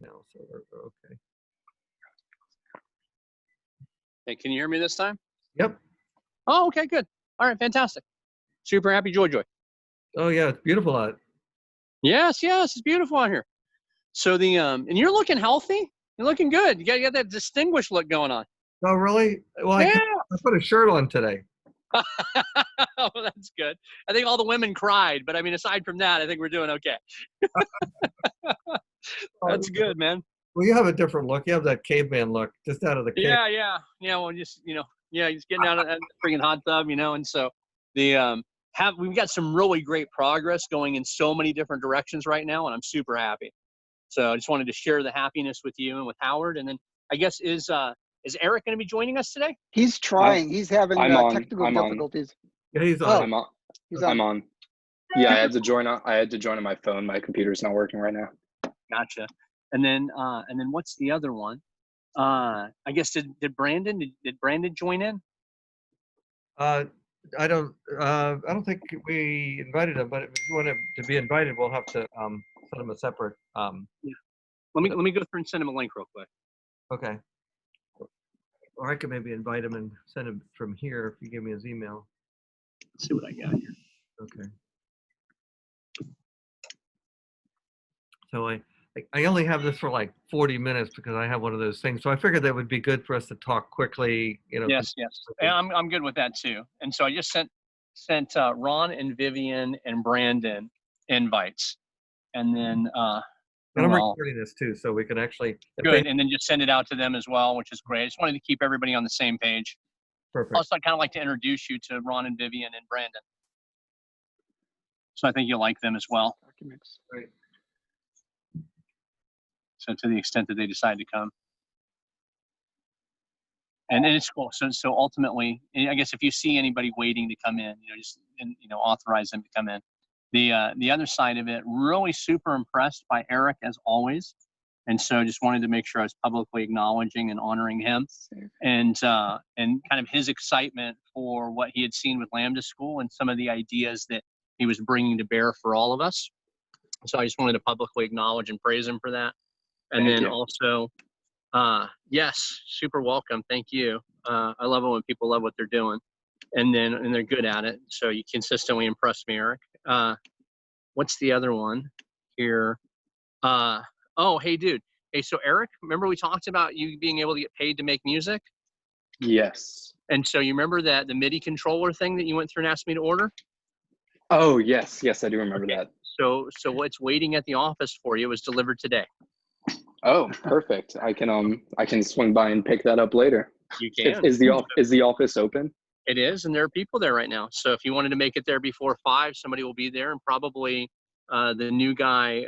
now, so we're okay. Hey, can you hear me this time? Yep. Oh, okay, good. All right, fantastic. Super happy, joy. Oh yeah, it's beautiful out. Yes, it's beautiful out here. So and you're looking healthy. You're looking good. You got that distinguished look going on. Oh really? Well, Yeah. I put a shirt on today. Oh, that's good. I think all the women cried, but I mean, aside from that, I think we're doing okay. That's good, man. Well, you have a different look. You have that caveman look, just out of the cave. Yeah. Well, just just getting out of that freaking hot tub, and so we've got some really great progress going in so many different directions right now, and I'm super happy. So I just wanted to share the happiness with you and with Howard, and then I guess is Eric going to be joining us today? He's trying. He's having technical difficulties. Yeah, he's on. I'm on. Yeah, I had to join on my phone. My computer's not working right now. Gotcha. And then what's the other one? I guess did Brandon join in? I don't think we invited him, but if you want him to be invited, we'll have to send him a separate. Yeah. Let me go through and send him a link real quick. Okay. Or I could maybe invite him and send him from here if you give me his email. Let's see what I got here. Okay. So I only have this for like 40 minutes because I have one of those things. So I figured that would be good for us to talk quickly. Yes. And I'm good with that too. And so I just sent Ron and Vivian and Brandon invites, and then and I'm recording this too, so we can actually good. And then just send it out to them as well, which is great. I just wanted to keep everybody on the same page. Perfect. Also, I'd kind of like to introduce you to Ron and Vivian and Brandon. So I think you'll like them as well. Documents. Right. So to the extent that they decide to come. And it's cool. So ultimately, I guess if you see anybody waiting to come in, just authorize them to come in. The other side of it, really super impressed by Eric as always. And so just wanted to make sure I was publicly acknowledging and honoring him and kind of his excitement for what he had seen with Lambda School and some of the ideas that he was bringing to bear for all of us. So I just wanted to publicly acknowledge and praise him for that. And then also, yes, super welcome. Thank you. I love it when people love what they're doing and they're good at it. So you consistently impress me, Eric. What's the other one here? Oh, hey, dude. Hey, so Eric, remember we talked about you being able to get paid to make music? Yes. And so you remember the MIDI controller thing that you went through and asked me to order? Oh, yes, I do remember that. So what's waiting at the office for you was delivered today. Oh, perfect. I can swing by and pick that up later. You can. Is the office open? It is, and there are people there right now. So if you wanted to make it there before 5, somebody will be there, and probably the new guy,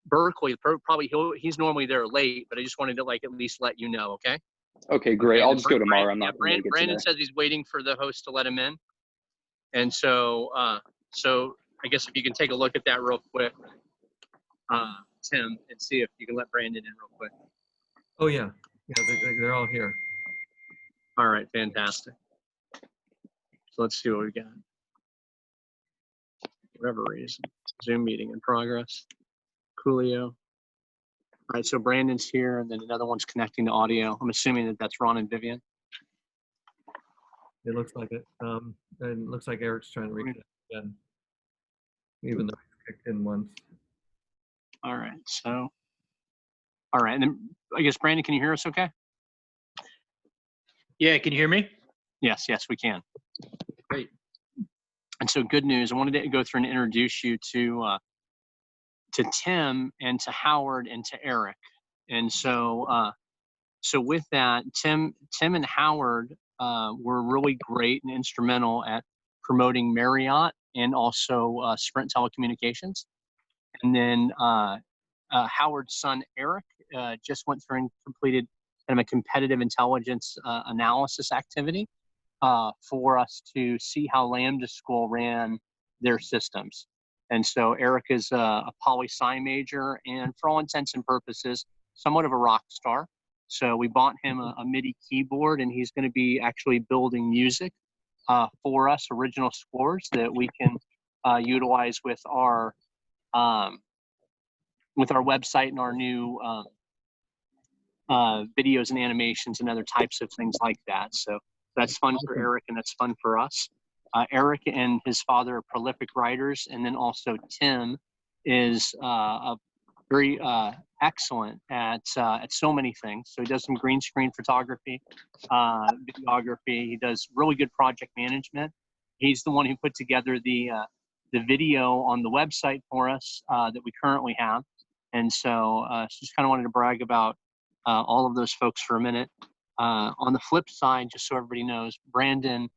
Berkeley, probably he's normally there late, but I just wanted to at least let you know, okay? Okay, great. I'll just go tomorrow. I'm not gonna make it Brandon today. Says he's waiting for the host to let him in, and so I guess if you can take a look at that real quick, Tim, and see if you can let Brandon in real quick. Oh yeah, they're all here. All right, fantastic. So let's see what we got. For whatever reason, Zoom meeting in progress. Coolio. All right, so Brandon's here, and then another one's connecting to audio. I'm assuming that that's Ron and Vivian. It looks like it. And it looks like Eric's trying to reconnect again, even though he's kicked in once. All right, and then I guess Brandon, can you hear us okay? Yeah, can you hear me? Yes, we can. Great. And so good news. I wanted to go through and introduce you to Tim and to Howard and to Eric. And so with that, Tim and Howard were really great and instrumental at promoting Marriott and also Sprint Telecommunications. And then Howard's son, Eric, just went through and completed kind of a competitive intelligence analysis activity for us to see how Lambda School ran their systems. And so Eric is a poli-sci major and for all intents and purposes, somewhat of a rock star. So we bought him a MIDI keyboard and he's going to be actually building music for us, original scores that we can utilize with our with our website and our new videos and animations and other types of things like that. So that's fun for Eric and that's fun for us. Eric and his father are prolific writers, and then also Tim is a very excellent at so many things. So he does some green screen photography, videography. He does really good project management. He's the one who put together the video on the website for us that we currently have. And so just kind of wanted to brag about all of those folks for a minute. On the flip side, just so everybody knows, Brandon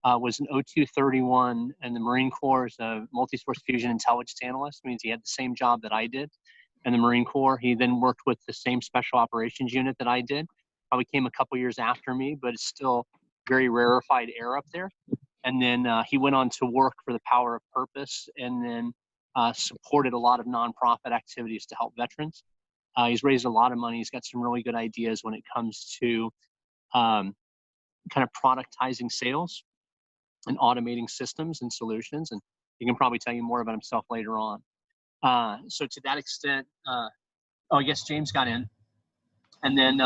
was an O231 in the Marine Corps as a multi-source fusion intelligence analyst. It means he had the same job that I did in the Marine Corps. He then worked with the same special operations unit that I did. Probably came a couple years after me, but it's still very rarefied air up there. And then he went on to work for the Power of Purpose, and then supported a lot of nonprofit activities to help veterans. He's raised a lot of money. He's got some really good ideas when it comes to kind of productizing sales and automating systems and solutions. And he can probably tell you more about himself later on. So to that extent, oh, I guess James got in. And then,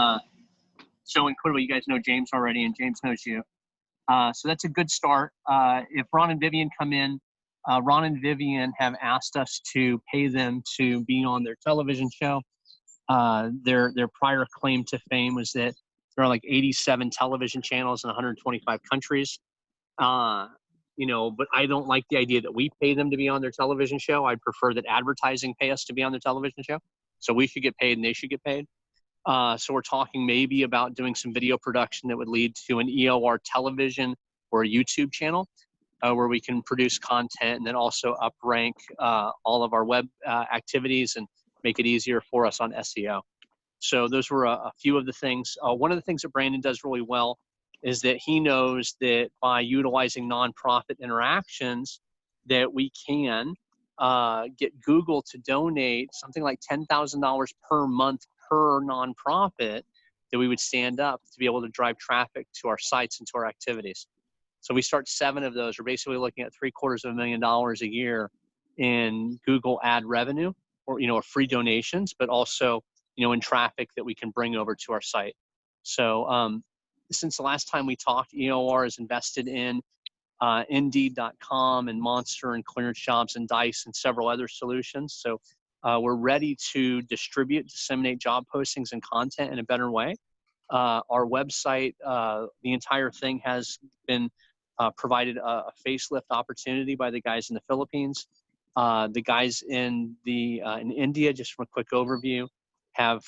so incredible, you guys know James already, and James knows you. So that's a good start. If Ron and Vivian come in, Ron and Vivian have asked us to pay them to be on their television show. Their prior claim to fame was that there are like 87 television channels in 125 countries. You know, but I don't like the idea that we pay them to be on their television show. I prefer that advertising pay us to be on their television show. So we should get paid and they should get paid. So we're talking maybe about doing some video production that would lead to an EOR television or a YouTube channel where we can produce content and then also uprank all of our web activities and make it easier for us on SEO. So those were a few of the things. One of the things that Brandon does really well is that he knows that by utilizing nonprofit interactions that we can get Google to donate something like $10,000 per month per nonprofit that we would stand up to be able to drive traffic to our sites and to our activities. So we start 7 of those. We're basically looking at $750,000 a year in Google ad revenue, or, you know, free donations, but also, you know, in traffic that we can bring over to our site. So since the last time we talked, EOR is invested in Indeed.com and Monster and ClearanceJobs and Dice and several other solutions. So we're ready to distribute, disseminate job postings and content in a better way. Our website, the entire thing has been provided a facelift opportunity by the guys in the Philippines. The guys in India, just from a quick overview, have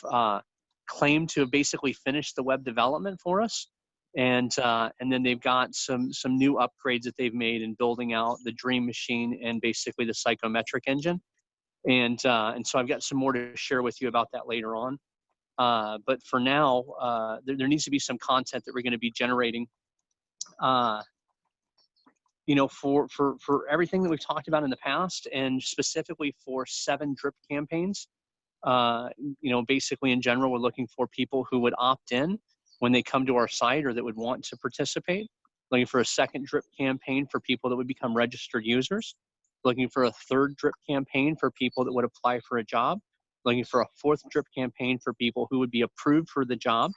claimed to have basically finished the web development for us. And then they've got some new upgrades that they've made in building out the Dream Machine and basically the psychometric engine. And so I've got some more to share with you about that later on. But for now, there needs to be some content that we're going to be generating, you know, for everything that we've talked about in the past, and specifically for 7 drip campaigns. You know, basically in general, we're looking for people who would opt in when they come to our site or that would want to participate. Looking for a 2nd drip campaign for people that would become registered users. Looking for a 3rd drip campaign for people that would apply for a job. Looking for a 4th drip campaign for people who would be approved for the job.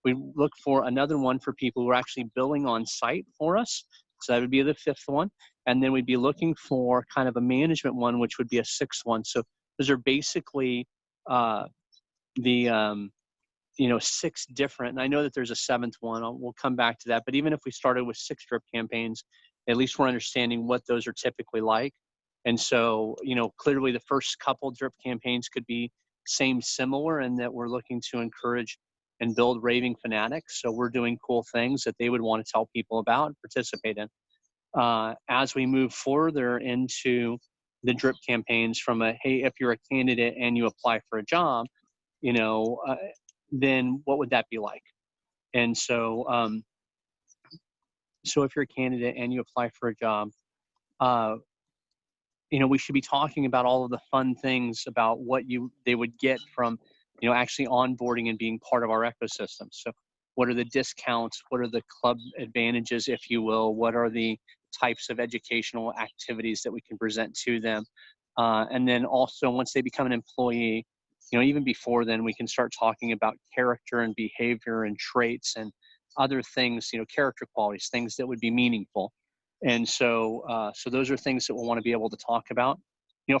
We look for another one for people who are actually billing on site for us. So that would be the 5th one. And then we'd be looking for kind of a management one, which would be a 6th one. So those are basically you know, 6 different, and I know that there's a 7th one. We'll come back to that. But even if we started with 6 drip campaigns, at least we're understanding what those are typically like. And so, you know, clearly the first couple drip campaigns could be similar, in that we're looking to encourage and build raving fanatics. So we're doing cool things that they would want to tell people about and participate in. As we move further into the drip campaigns from a, hey, if you're a candidate and you apply for a job, you know, then what would that be like? And so, so if you're a candidate and you apply for a job, you know, we should be talking about all of the fun things about what they would get from, you know, actually onboarding and being part of our ecosystem. So what are the discounts? What are the club advantages, if you will? What are the types of educational activities that we can present to them? And then also, once they become an employee, even before then, we can start talking about character and behavior and traits and other things, character qualities, things that would be meaningful. And so those are things that we'll want to be able to talk about.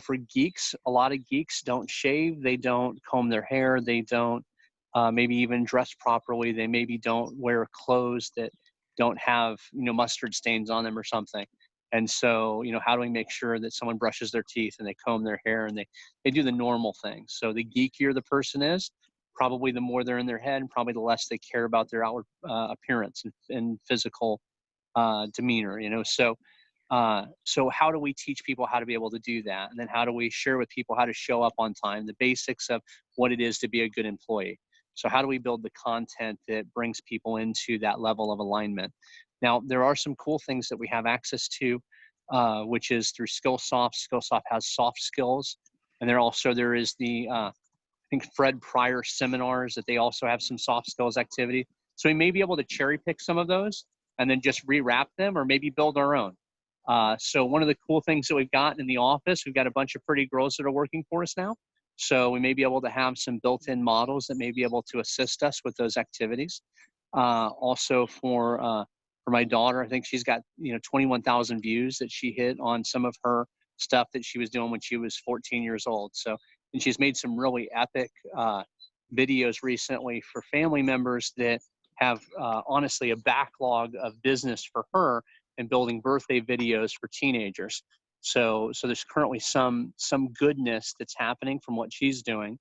For geeks, a lot of geeks don't shave, they don't comb their hair, they don't maybe even dress properly, they maybe don't wear clothes that don't have, mustard stains on them or something. And so, how do we make sure that someone brushes their teeth and they comb their hair and they do the normal things? So the geekier the person is, probably the more they're in their head, and probably the less they care about their outward appearance and physical demeanor, So how do we teach people how to be able to do that? And then how do we share with people how to show up on time, the basics of what it is to be a good employee? So how do we build the content that brings people into that level of alignment? Now, there are some cool things that we have access to, which is through Skillsoft. Skillsoft has soft skills. And there is the, I think, Fred Pryor seminars that they also have some soft skills activity. So we may be able to cherry pick some of those and then just rewrap them or maybe build our own. So one of the cool things that we've got in the office, we've got a bunch of pretty girls that are working for us now. So we may be able to have some built-in models that may be able to assist us with those activities. Also for my daughter, I think she's got 21,000 views that she hit on some of her stuff that she was doing when she was 14 years old. So, and she's made some really epic videos recently for family members that have honestly a backlog of business for her and building birthday videos for teenagers. So there's currently some goodness that's happening from what she's doing.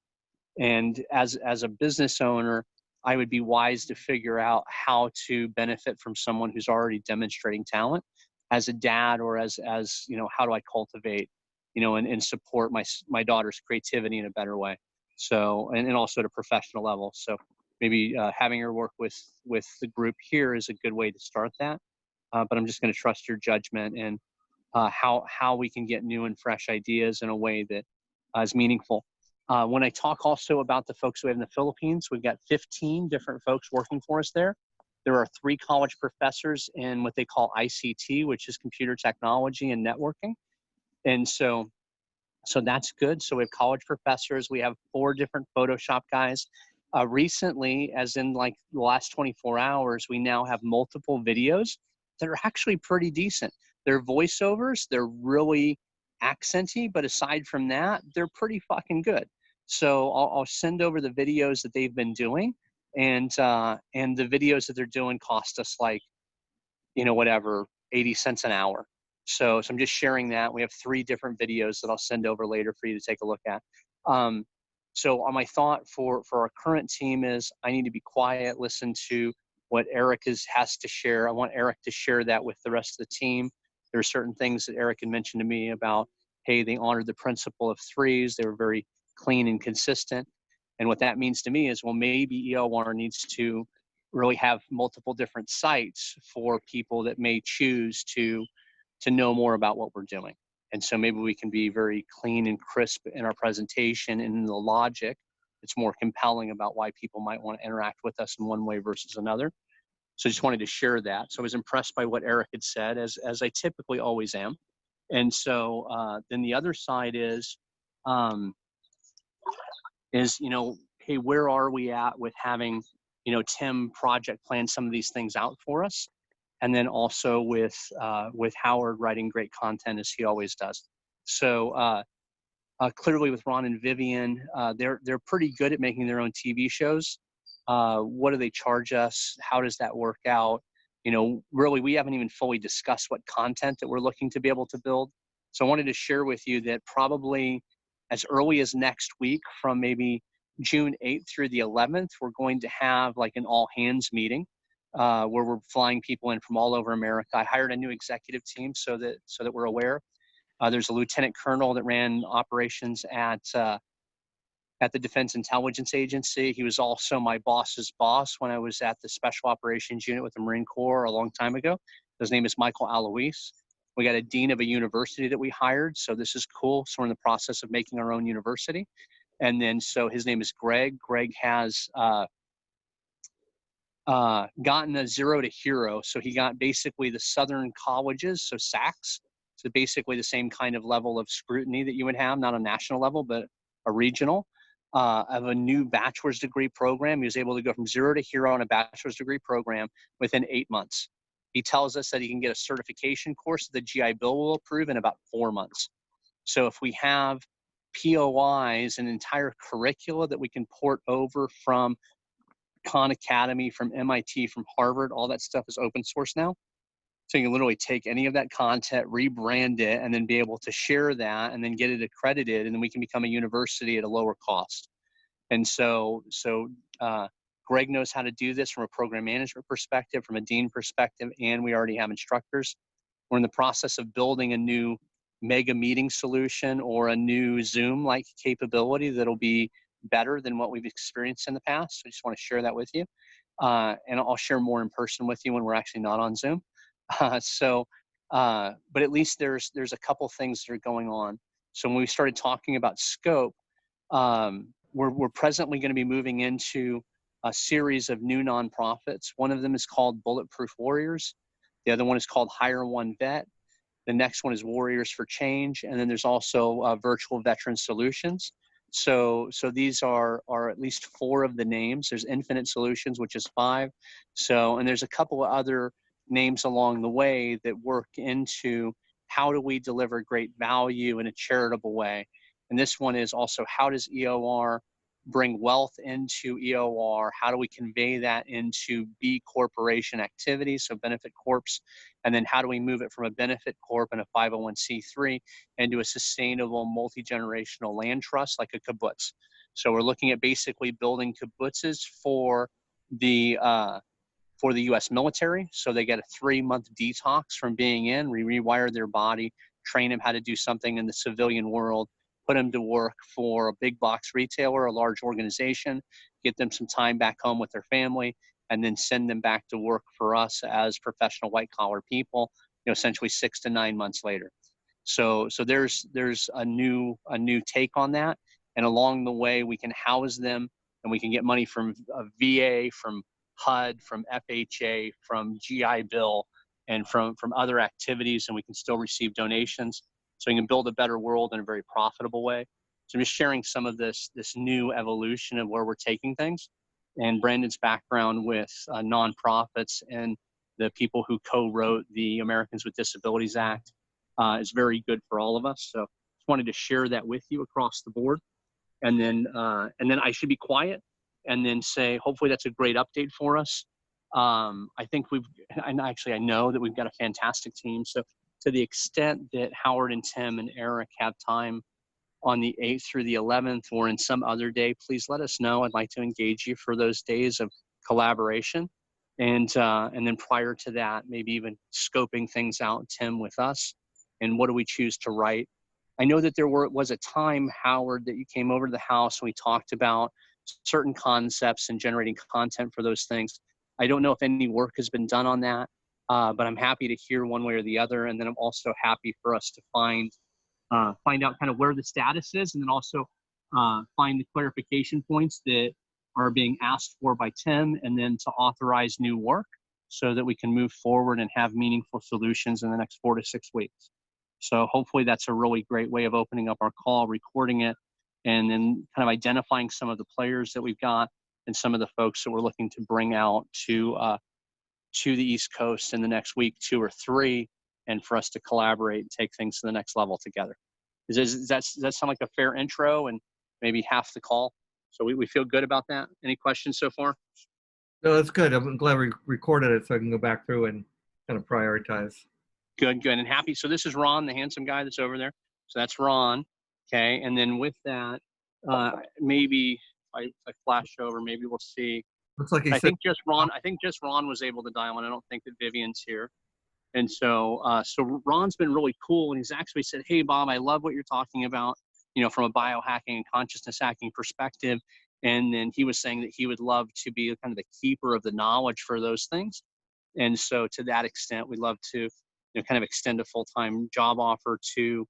And as a business owner, I would be wise to figure out how to benefit from someone who's already demonstrating talent. As a dad, or as how do I cultivate, and support my daughter's creativity in a better way. So, and also at a professional level. So maybe having her work with the group here is a good way to start that. But I'm just going to trust your judgment and how we can get new and fresh ideas in a way that is meaningful. When I talk also about the folks we have in the Philippines, we've got 15 different folks working for us there. There are 3 college professors in what they call ICT, which is computer technology and networking. And so that's good. So we have college professors. We have 4 different Photoshop guys. Recently, as in like the last 24 hours, we now have multiple videos that are actually pretty decent. They're voiceovers. They're really accenty, but aside from that, they're pretty fucking good. So I'll send over the videos that they've been doing, and the videos that they're doing cost us like, whatever, 80 cents an hour. So I'm just sharing that. We have 3 different videos that I'll send over later for you to take a look at. So my thought for our current team is I need to be quiet, listen to what Eric has to share. I want Eric to share that with the rest of the team. There are certain things that Eric had mentioned to me about, hey, they honored the principle of 3s. They were very clean and consistent. And what that means to me is, well, maybe EOR needs to really have multiple different sites for people that may choose to know more about what we're doing. And so maybe we can be very clean and crisp in our presentation and in the logic. It's more compelling about why people might want to interact with us in one way versus another. So I just wanted to share that. So I was impressed by what Eric had said, as I typically always am. And so then the other side is, hey, where are we at with having, Tim project plan some of these things out for us? And then also with Howard writing great content as he always does. So clearly with Ron and Vivian, they're pretty good at making their own TV shows. What do they charge us? How does that work out? Really, we haven't even fully discussed what content that we're looking to be able to build. So I wanted to share with you that probably as early as next week, from maybe June 8th through the 11th, we're going to have like an all hands meeting where we're flying people in from all over America. I hired a new executive team so that we're aware. There's a lieutenant colonel that ran operations at the Defense Intelligence Agency. He was also my boss's boss when I was at the Special Operations Unit with the Marine Corps a long time ago. His name is Michael Alois. We got a dean of a university that we hired, so this is cool. So we're in the process of making our own university. And then, so his name is Greg. Greg has gotten a 0 to hero. So he got basically the Southern colleges, so SACs. So basically the same kind of level of scrutiny that you would have, not a national level, but a regional. of a new bachelor's degree program. He was able to go from 0 to hero on a bachelor's degree program within 8 months. He tells us that he can get a certification course that the GI Bill will approve in about 4 months. So if we have POIs, an entire curricula that we can port over from Khan Academy, from MIT, from Harvard, all that stuff is open source now. So you can literally take any of that content, rebrand it, and then be able to share that and then get it accredited, and then we can become a university at a lower cost. And so Greg knows how to do this from a program management perspective, from a dean perspective, and we already have instructors. We're in the process of building a new mega meeting solution or a new Zoom-like capability that'll be better than what we've experienced in the past. So I just want to share that with you. And I'll share more in person with you when we're actually not on Zoom. But at least there's a couple things that are going on. So when we started talking about scope, we're presently going to be moving into a series of new nonprofits. One of them is called Bulletproof Warriors. The other one is called Hire One Vet. The next one is Warriors for Change. And then there's also Virtual Veteran Solutions. So these are at least 4 of the names. There's Infinite Solutions, which is 5. And there's a couple of other names along the way that work into how do we deliver great value in a charitable way. And this one is also, how does EOR bring wealth into EOR? How do we convey that into B corporation activities, so benefit corps? And then how do we move it from a benefit corp and a 501c3 into a sustainable multi-generational land trust like a kibbutz? So we're looking at basically building kibbutzes for the U.S. military. So they get a 3-month detox from being in. We rewire their body, train them how to do something in the civilian world, put them to work for a big box retailer, a large organization, get them some time back home with their family, and then send them back to work for us as professional white collar people, essentially 6 to 9 months later. So there's a new take on that. And along the way, we can house them and we can get money from VA, from HUD, from FHA, from GI Bill, and from other activities, and we can still receive donations. So we can build a better world in a very profitable way. So I'm just sharing some of this new evolution of where we're taking things. And Brandon's background with nonprofits and the people who co-wrote the Americans with Disabilities Act is very good for all of us. So just wanted to share that with you across the board. And then I should be quiet and then say, hopefully that's a great update for us. I think I know that we've got a fantastic team. So to the extent that Howard and Tim and Eric have time on the 8th through the 11th or in some other day, please let us know. I'd like to engage you for those days of collaboration. And then prior to that, maybe even scoping things out, Tim, with us, and what do we choose to write. I know that there was a time, Howard, that you came over to the house and we talked about certain concepts and generating content for those things. I don't know if any work has been done on that, but I'm happy to hear one way or the other. And then I'm also happy for us to find out kind of where the status is, and then also find the clarification points that are being asked for by Tim, and then to authorize new work so that we can move forward and have meaningful solutions in the next 4 to 6 weeks. So hopefully that's a really great way of opening up our call, recording it, and then kind of identifying some of the players that we've got and some of the folks that we're looking to bring out to the East Coast in the next week, 2 or 3, and for us to collaborate and take things to the next level together. Does that sound like a fair intro and maybe half the call? So we feel good about that. Any questions so far? No, that's good. I'm glad we recorded it so I can go back through and kind of prioritize. Good, and happy. So this is Ron, the handsome guy that's over there. So that's Ron. Okay, and then with that, maybe if I flash over, maybe we'll see. Looks like I think just Ron was able to dial in. I don't think that Vivian's here. And so Ron's been really cool, and he's actually said, "Hey, Bob, I love what you're talking about, from a biohacking and consciousness hacking perspective." And then he was saying that he would love to be kind of the keeper of the knowledge for those things. And so to that extent, we'd love to, kind of extend a full-time job offer to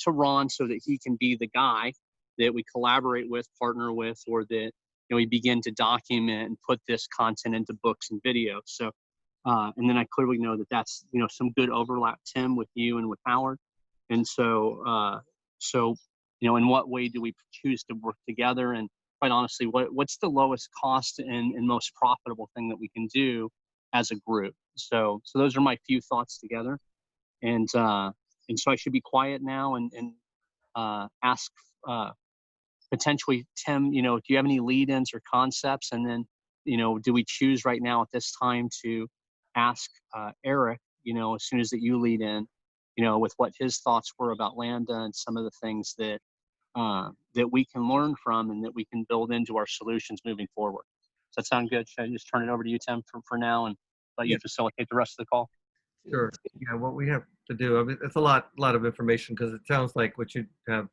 Ron so that he can be the guy that we collaborate with, partner with, or that we begin to document and put this content into books and videos. So. And then I clearly know that that's, some good overlap, Tim, with you and with Howard. And so in what way do we choose to work together? And quite honestly, what's the lowest cost and most profitable thing that we can do as a group? So those are my few thoughts together. And so I should be quiet now and ask potentially Tim, do you have any lead-ins or concepts? And then, do we choose right now at this time to ask Eric, as soon as that you lead in, with what his thoughts were about Lambda and some of the things that that we can learn from and that we can build into our solutions moving forward. Does that sound good? Should I just turn it over to you, Tim, for now and let you facilitate the rest of the call? Sure. Yeah, what we have to do, I mean, it's a lot of information because it sounds like what you have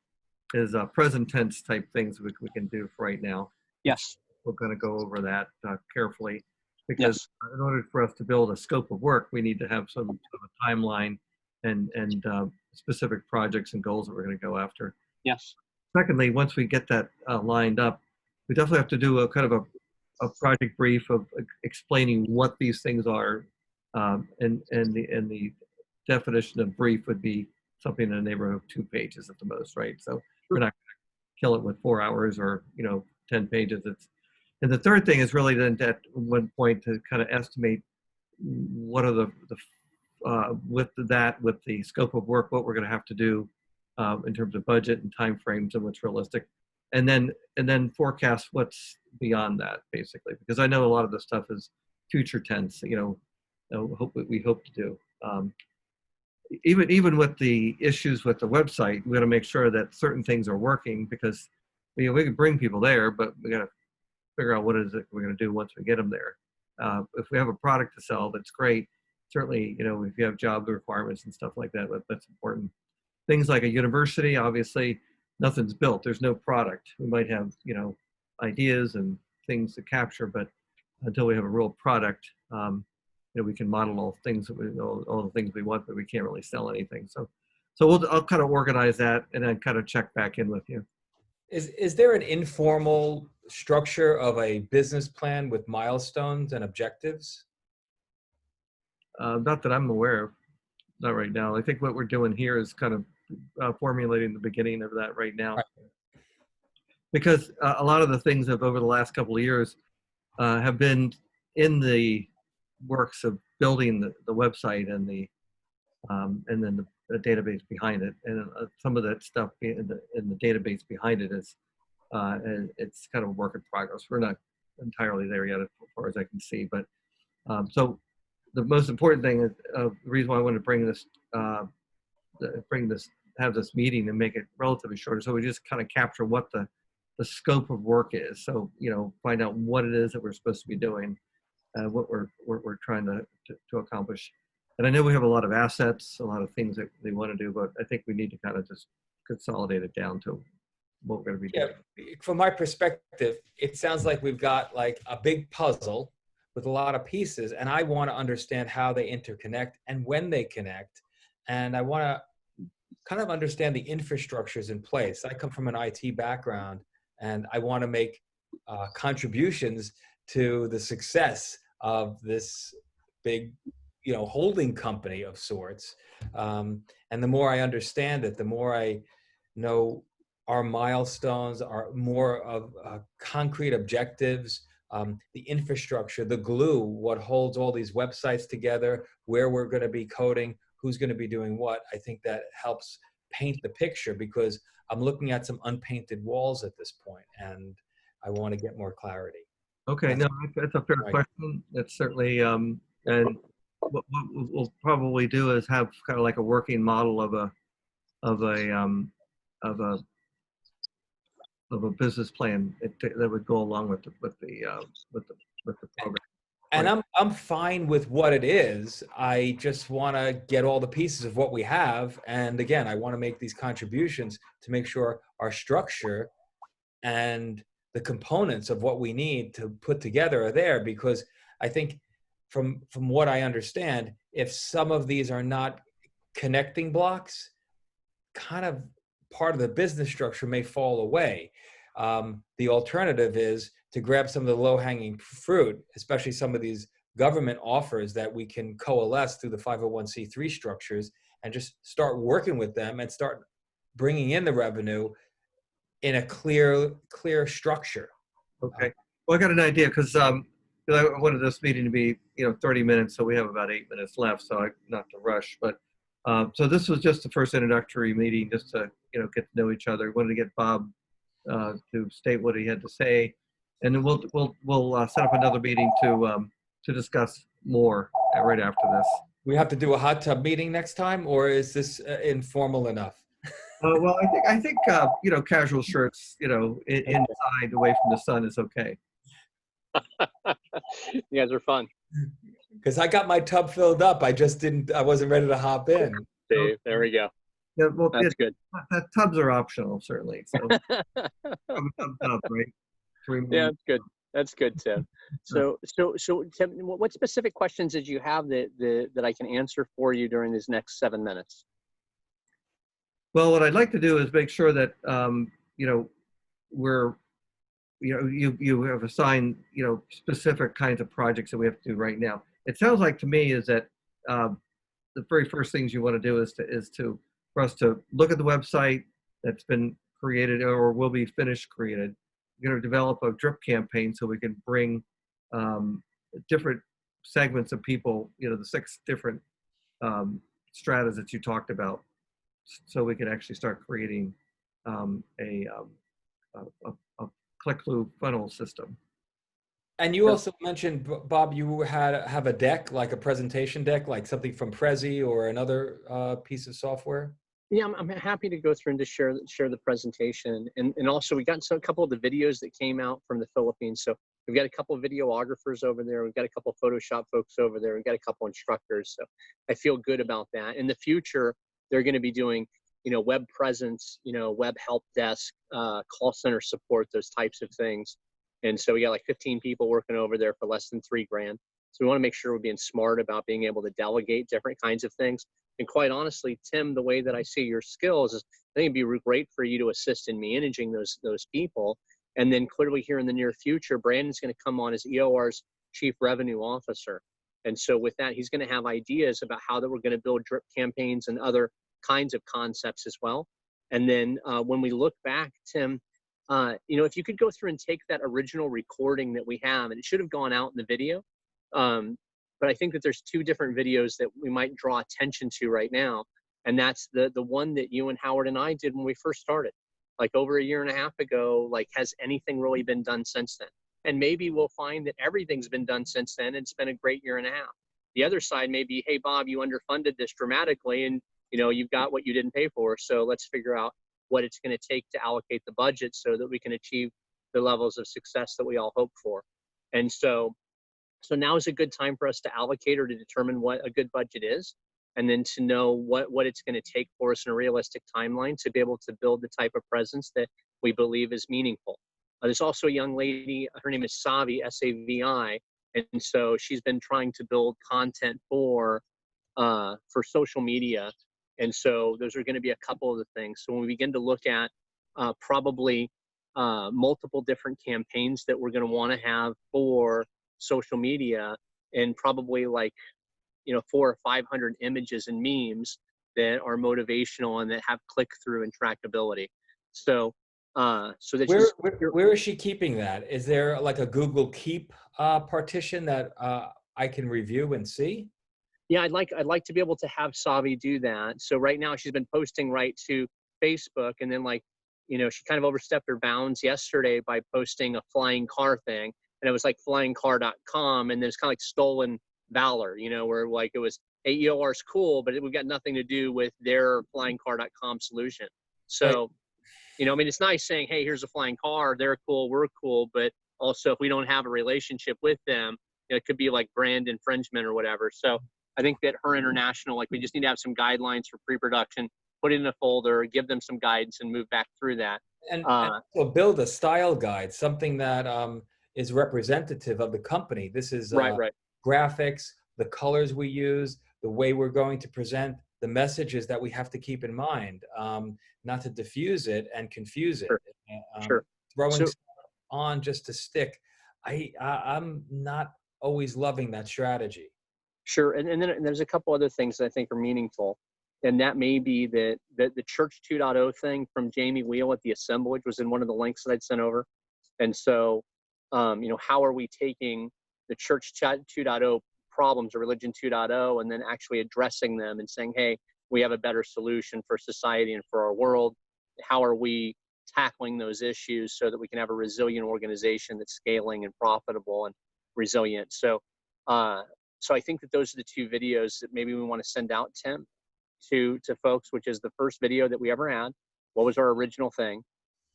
is present tense type things we can do for right now. Yes. We're going to go over that carefully because in order for us to build a scope of work, we need to have some sort of a timeline and specific projects and goals that we're going to go after. Yes. Secondly, once we get that lined up, we definitely have to do a kind of a project brief of explaining what these things are, and the definition of brief would be something in the neighborhood of 2 pages at the most, right? So we're not going to kill it with 4 hours or 10 pages. And the third thing is really then at one point to kind of estimate what are with the scope of work, what we're going to have to do in terms of budget and timeframes and what's realistic, and then forecast what's beyond that, basically, because I know a lot of the stuff is future tense. We hope to do. Even with the issues with the website, we got to make sure that certain things are working because we can bring people there, but we got to figure out what is it we're going to do once we get them there. If we have a product to sell, that's great. Certainly, if you have job requirements and stuff like that, that's important. Things like a university, obviously, nothing's built. There's no product. We might have, ideas and things to capture, but until we have a real product, we can model all things all the things we want, but we can't really sell anything. So I'll kind of organize that and then kind of check back in with you. Is there an informal structure of a business plan with milestones and objectives? Not that I'm aware of. Not right now. I think what we're doing here is kind of formulating the beginning of that right now. Right. Because a lot of the things over the last couple of years have been in the works of building the website and then the database behind it, and some of that stuff in the database behind it is and it's kind of a work in progress. We're not entirely there yet as far as I can see, but so the most important thing is the reason why I wanted to have this meeting and make it relatively shorter, so we just kind of capture what the scope of work is. So find out what it is that we're supposed to be doing, what we're trying to accomplish. And I know we have a lot of assets, a lot of things that they want to do, but I think we need to kind of just consolidate it down to what we're going to be doing. Yeah, from my perspective, it sounds like we've got like a big puzzle with a lot of pieces, and I want to understand how they interconnect and when they connect. And I want to kind of understand the infrastructures in place. I come from an IT background, and I want to make contributions to the success of this big, holding company of sorts. And the more I understand it, the more I know our milestones, are more of concrete objectives, the infrastructure, the glue, what holds all these websites together, where we're going to be coding, who's going to be doing what. I think that helps paint the picture, because I'm looking at some unpainted walls at this point, and I want to get more clarity. Okay, no, that's a fair question. That's certainly, and what we'll probably do is have kind of like a working model of a business plan that would go along with the program. And I'm fine with what it is. I just want to get all the pieces of what we have, and again, I want to make these contributions to make sure our structure and the components of what we need to put together are there, because I think from what I understand, if some of these are not connecting blocks, kind of part of the business structure may fall away. The alternative is to grab some of the low-hanging fruit, especially some of these government offers that we can coalesce through the 501c3 structures, and just start working with them and start bringing in the revenue in a clear structure. Okay. Well, I got an idea because I wanted this meeting to be 30 minutes, so we have about 8 minutes left, so not to rush. But so this was just the first introductory meeting, just to get to know each other. Wanted to get Bob to state what he had to say, and then we'll set up another meeting to discuss more right after this. We have to do a hot tub meeting next time, or is this informal enough? Well, I think casual shirts, inside away from the sun is okay. You guys are fun. Because I got my tub filled up. I wasn't ready to hop in. Dave, there we go. Yeah, well, That's good. Tubs are optional, certainly. So, tub, right? Yeah, that's good. That's good, Tim. So, Tim, what specific questions did you have that I can answer for you during these next 7 minutes? Well, what I'd like to do is make sure that you have assigned specific kinds of projects that we have to do right now. It sounds like to me is that the very first things you want to do is for us to look at the website that's been created or will be finished created. We're going to develop a drip campaign so we can bring different segments of people, the 6 different stratas that you talked about, so we can actually start creating a click-through funnel system. And you also mentioned, Bob, you have a deck, like a presentation deck, like something from Prezi or another piece of software. Yeah, I'm happy to go through and just share the presentation. And also we got a couple of the videos that came out from the Philippines. So we've got a couple of videographers over there. We've got a couple of Photoshop folks over there. We've got a couple instructors. So I feel good about that. In the future, they're going to be doing, web presence, web help desk, call center support, those types of things. And so we got like 15 people working over there for less than $3,000. So we want to make sure we're being smart about being able to delegate different kinds of things. And quite honestly, Tim, the way that I see your skills is I think it'd be great for you to assist in managing those people. And then clearly here in the near future, Brandon's going to come on as EOR's Chief Revenue Officer. And so with that, he's going to have ideas about how that we're going to build drip campaigns and other kinds of concepts as well. And then when we look back, Tim, if you could go through and take that original recording that we have, and it should have gone out in the video. But I think that there's 2 different videos that we might draw attention to right now. And that's the one that you and Howard and I did when we first started, like over 1.5 years ago. Like, has anything really been done since then? And maybe we'll find that everything's been done since then. It's been a great 1.5 years. The other side may be, hey, Bob, you underfunded this dramatically and you've got what you didn't pay for. So let's figure out what it's going to take to allocate the budget so that we can achieve the levels of success that we all hope for. And so now is a good time for us to allocate or to determine what a good budget is, and then to know what it's going to take for us in a realistic timeline to be able to build the type of presence that we believe is meaningful. There's also a young lady, her name is Savi, S-A-V-I, and so she's been trying to build content for social media. And so those are going to be a couple of the things. So when we begin to look at probably multiple different campaigns that we're going to want to have for social media, and probably like 400 or 500 images and memes that are motivational and that have click-through and trackability. So that where is she keeping that? Is there like a Google Keep partition that I can review and see? Yeah, I'd like to be able to have Savi do that. So right now she's been posting right to Facebook, and then she kind of overstepped her bounds yesterday by posting a flying car thing, and it was like flyingcar.com, and then it's kind of like stolen valor, where like it was, hey, EOR's cool, but we've got nothing to do with their flyingcar.com solution. So, right. It's nice saying, hey, here's a flying car, they're cool, we're cool, but also if we don't have a relationship with them, it could be like brand infringement or whatever. So I think that her international, we just need to have some guidelines for pre-production, put it in a folder, give them some guidance, and move back through that. And so build a style guide, something that is representative of the company. This is right. Graphics, the colors we use, the way we're going to present, the messages that we have to keep in mind, not to diffuse it and confuse it. Sure. Throwing stuff on just to stick. I'm not always loving that strategy. Sure, and then there's a couple other things that I think are meaningful. And that may be that the Church 2.0 thing from Jamie Wheel at the assemblage was in one of the links that I'd sent over. And so, you know, how are we taking the Church 2.0 problems or Religion 2.0 and then actually addressing them and saying, hey, we have a better solution for society and for our world. How are we tackling those issues so that we can have a resilient organization that's scaling and profitable and resilient? So, so I think that those are the two videos that maybe we want to send out, Tim, to folks, which is the first video that we ever had. What was our original thing?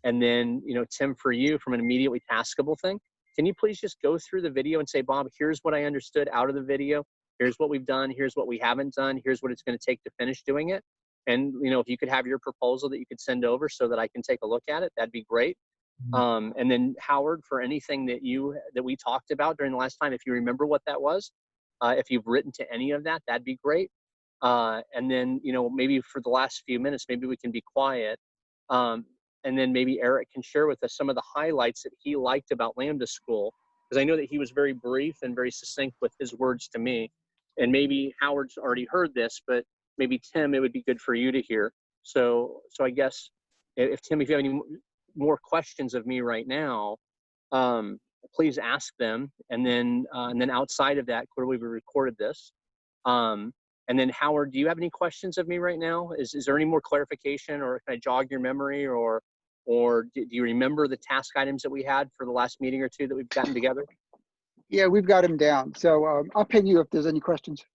And then, you know, Tim, for you, from an immediately taskable thing, can you please just go through the video and say, Bob, here's what I understood out of the video. Here's what we've done. Here's what we haven't done. Here's what it's going to take to finish doing it. And, you know, if you could have your proposal that you could send over so that I can take a look at it, that'd be great. And then Howard, for anything that we talked about during the last time, if you remember what that was, if you've written to any of that, that'd be great. And then, you know, maybe for the last few minutes, maybe we can be quiet. And then maybe Eric can share with us some of the highlights that he liked about Lambda School, because I know that he was very brief and very succinct with his words to me. And maybe Howard's already heard this, but maybe Tim, it would be good for you to hear. So I guess if Tim, if you have any more questions of me right now, please ask them. And then outside of that, clearly we recorded this. And then Howard, do you have any questions of me right now? Is there any more clarification, or can I jog your memory, or do you remember the task items that we had for the last meeting or two that we've gotten together? Yeah, we've got them down. So I'll ping you if there's any questions.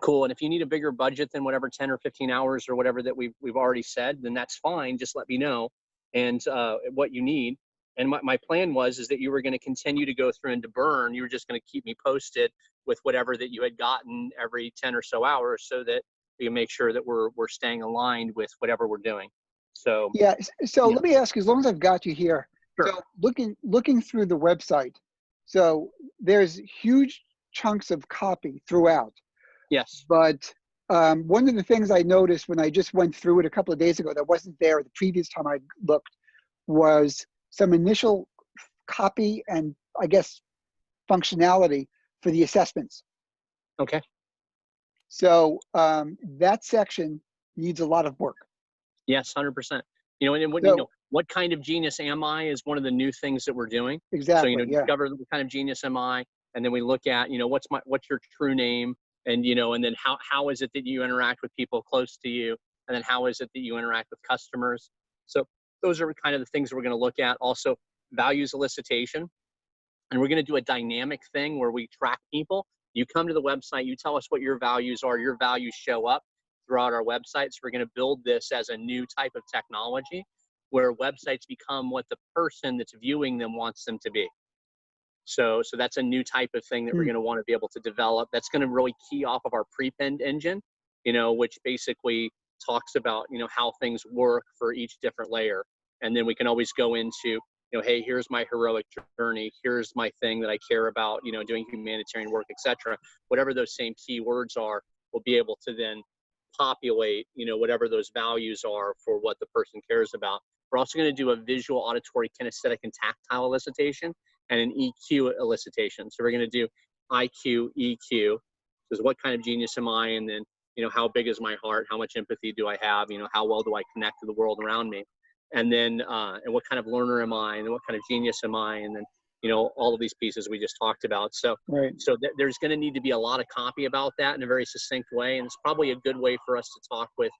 Cool. And if you need a bigger budget than whatever 10 or 15 hours or whatever that we've already said, then that's fine. Just let me know and what you need. And my plan is that you were going to continue to go through and to burn. You were just going to keep me posted with whatever that you had gotten every 10 or so hours, so that we can make sure that we're staying aligned with whatever we're doing. So yeah. So yeah. Let me ask you, as long as I've got you here. Sure. So looking through the website, so there's huge chunks of copy throughout. Yes. But one of the things I noticed when I just went through it a couple of days ago that wasn't there the previous time I looked was some initial copy and, I guess, functionality for the assessments. Okay. So that section needs a lot of work. Yes, 100%. You know, and what, So, you know, what kind of genius am I is one of the new things that we're doing. Exactly. So, you know, yeah. discover what kind of genius am I, and then we look at, you know, what's your true name, and, you know, and then how is it that you interact with people close to you, and then how is it that you interact with customers. So those are kind of the things we're going to look at. Also, values elicitation, and we're going to do a dynamic thing where we track people. You come to the website, you tell us what your values are, your values show up throughout our website. So we're going to build this as a new type of technology where websites become what the person that's viewing them wants them to be. So that's a new type of thing that we're going to want to be able to develop. That's going to really key off of our prepend engine, you know, which basically talks about, you know, how things work for each different layer. And then we can always go into, you know, hey, here's my heroic journey. Here's my thing that I care about, you know, doing humanitarian work, etc. Whatever those same keywords are, we'll be able to then populate, you know, whatever those values are for what the person cares about. We're also going to do a visual, auditory, kinesthetic, and tactile elicitation and an EQ elicitation. So we're going to do IQ, EQ, is what kind of genius am I? And then, you know, how big is my heart? How much empathy do I have? You know, how well do I connect to the world around me? And then, and what kind of learner am I? And what kind of genius am I? And then, you know, all of these pieces we just talked about. So, right. So there's going to need to be a lot of copy about that in a very succinct way. And it's probably a good way for us to talk with